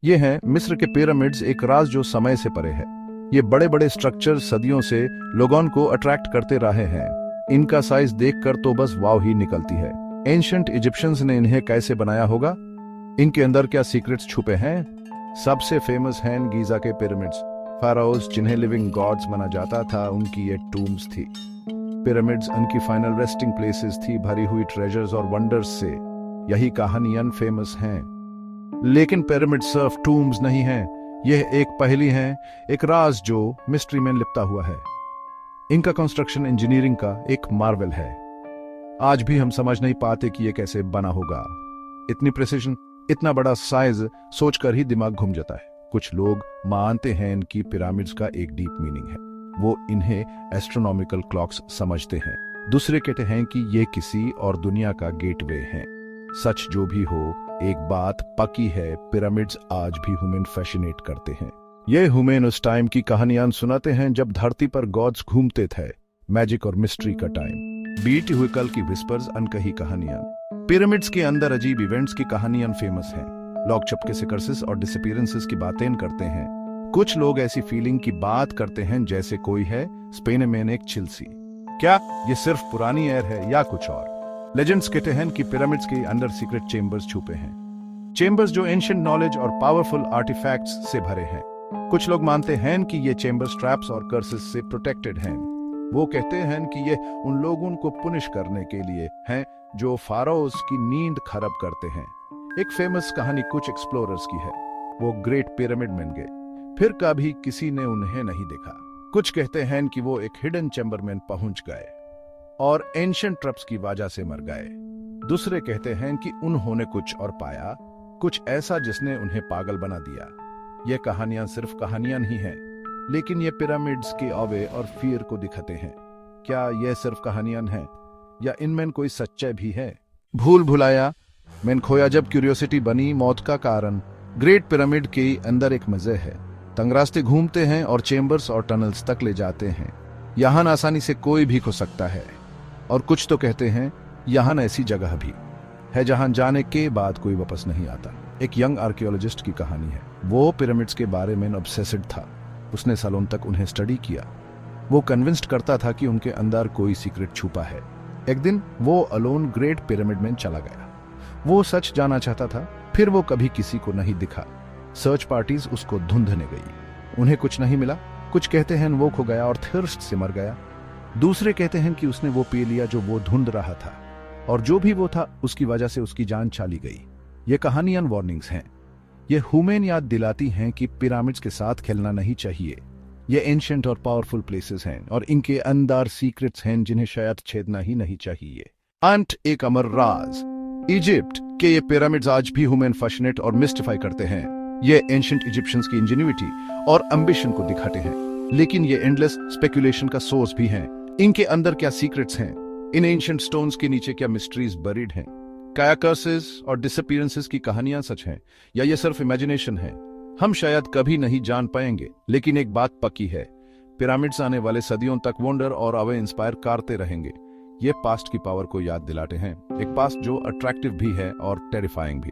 ये हैं मिस्र के पिरामिड्स, एक राज जो समय से परे है। ये बड़े बड़े स्ट्रक्चर सदियों से लोगों को अट्रैक्ट करते रहे हैं। इनका साइज देखकर तो बस वाव ही निकलती है। एंशिएंट इजिप्शियंस ने इन्हें कैसे बनाया होगा? इनके अंदर क्या सीक्रेट्स छुपे हैं? सबसे फेमस हैं गीजा के पिरामिड्स। फाराओस जिन्हें लिविंग गॉड्स माना जाता था, उनकी ये टूम्स थी। पिरामिड्स उनकी फाइनल रेस्टिंग प्लेसेस थी, भरी हुई ट्रेजर्स और वंडर्स से। यही कहानियां फेमस हैं। लेकिन पिरामिड सिर्फ टूम्स नहीं हैं, यह एक पहेली है, एक राज जो मिस्ट्री में लिपटा हुआ है। इनका कंस्ट्रक्शन इंजीनियरिंग का एक मार्वल है। आज भी हम समझ नहीं पाते कि यह कैसे बना होगा। इतनी प्रिसिजन, इतना बड़ा साइज सोचकर ही दिमाग घूम जाता है। कुछ लोग मानते हैं कि पिरामिड्स का एक डीप मीनिंग है, वो इन्हें एस्ट्रोनॉमिकल क्लॉक्स समझते हैं। दूसरे कहते हैं कि ये किसी और दुनिया का गेटवे है। सच जो भी हो, एक बात पक्की है, पिरामिड्स आज भी ह्यूमन फैसिनेट करते हैं। ये ह्यूमन उस टाइम की कहानियां सुनाते हैं जब धरती पर गॉड्स घूमते थे। मैजिक और मिस्ट्री का टाइम, बीती हुई कल की विस्पर्स, अनकही कहानियां। पिरामिड्स के अंदर अजीब इवेंट्स की कहानियां फेमस हैं। लोग चुपके से कर्सेस और डिसअपीयरेंसेस की बातें करते हैं। कुछ लोग ऐसी फीलिंग की बात करते हैं जैसे कोई है स्पेन में एक चिल्सी। क्या ये सिर्फ पुरानी एयर है या कुछ और? लेजेंड्स कहते हैं कि पिरामिड्स के अंदर सीक्रेट चेंबर्स छुपे हैं। चेंबर्स जो एंशिएंट नॉलेज और पावरफुल आर्टिफैक्ट्स से भरे हैं। कुछ लोग मानते हैं कि ये चेंबर्स ट्रैप्स और कर्सेस से प्रोटेक्टेड हैं। वो कहते हैं कि ये उन लोगों को पुनिश करने के लिए हैं जो फाराओस की नींद खराब करते हैं। एक फेमस कहानी कुछ एक्सप्लोरर्स की है। वो ग्रेट पिरामिड में गए, फिर कभी किसी ने उन्हें नहीं देखा। कुछ कहते हैं कि वो एक हिडन चैम्बर में पहुंच गए और एंशिएंट ट्रप्स की वजह से मर गए। दूसरे कहते हैं कि उन्होंने कुछ और पाया, कुछ ऐसा जिसने उन्हें पागल बना दिया। ये कहानियां सिर्फ कहानियां नहीं हैं, लेकिन ये पिरामिड्स के अवे और फियर को दिखाते हैं। क्या ये सिर्फ कहानियां हैं या इनमें कोई सच्चाई भी है? भूल भुलाया में खोया जब क्यूरियोसिटी बनी मौत का कारण। ग्रेट पिरामिड के अंदर एक मजे है। तंग रास्ते घूमते हैं और चेंबर्स और टनल्स तक ले जाते हैं। यहाँ आसानी से कोई भी खो सकता है। और कुछ तो कहते हैं यहाँ ऐसी जगह भी है जहां जाने के बाद कोई वापस नहीं आता। एक यंग आर्कियोलॉजिस्ट की कहानी है। वो पिरामिड्स के बारे में ऑब्सेस्ड था। उसने सालों तक उन्हें स्टडी किया। वो कन्विंस्ड करता था कि उनके अंदर कोई सीक्रेट छुपा है। एक दिन वो अलोन ग्रेट पिरामिड में चला गया। वो सच जाना चाहता था, फिर वो कभी किसी को नहीं दिखा। सर्च पार्टीज उसको ढूंढने गई, उन्हें कुछ नहीं मिला। कुछ कहते हैं वो खो गया और थर्स्ट से मर गया। दूसरे कहते हैं कि उसने वो पी लिया जो वो ढूंढ रहा था, और जो भी वो था उसकी वजह से उसकी जान चली गई। ये कहानियां वार्निंग्स हैं। ये ह्यूमन याद दिलाती हैं कि पिरामिड्स के साथ खेलना नहीं चाहिए। ये एंशिएंट और पावरफुल प्लेसेस हैं और इनके अंदर सीक्रेट्स हैं जिन्हें शायद छेदना ही नहीं चाहिए। अंत एक अमर राज। इजिप्ट के ये पिरामिड्स आज भी ह्यूमन फैसिनेट और मिस्टिफाई करते हैं। ये एंशिएंट इजिप्शियंस की इंजेन्युइटी और एम्बिशन को दिखाते हैं, लेकिन ये एंडलेस स्पेकुलेशन का सोर्स भी हैं। इनके अंदर क्या सीक्रेट्स हैं? इन एंशिएंट स्टोन्स के नीचे क्या मिस्ट्रीज बरीड हैं? क्या कर्सेस और डिसअपीयरेंसेस की कहानियां सच हैं या ये सिर्फ इमेजिनेशन है? हम शायद कभी नहीं जान पाएंगे, लेकिन एक बात पक्की है, पिरामिड्स आने वाले सदियों तक वंडर और अवे इंस्पायर करते रहेंगे। ये पास्ट की पावर को याद दिलाते हैं, एक पास्ट जो अट्रैक्टिव भी है और टेरिफाइंग भी।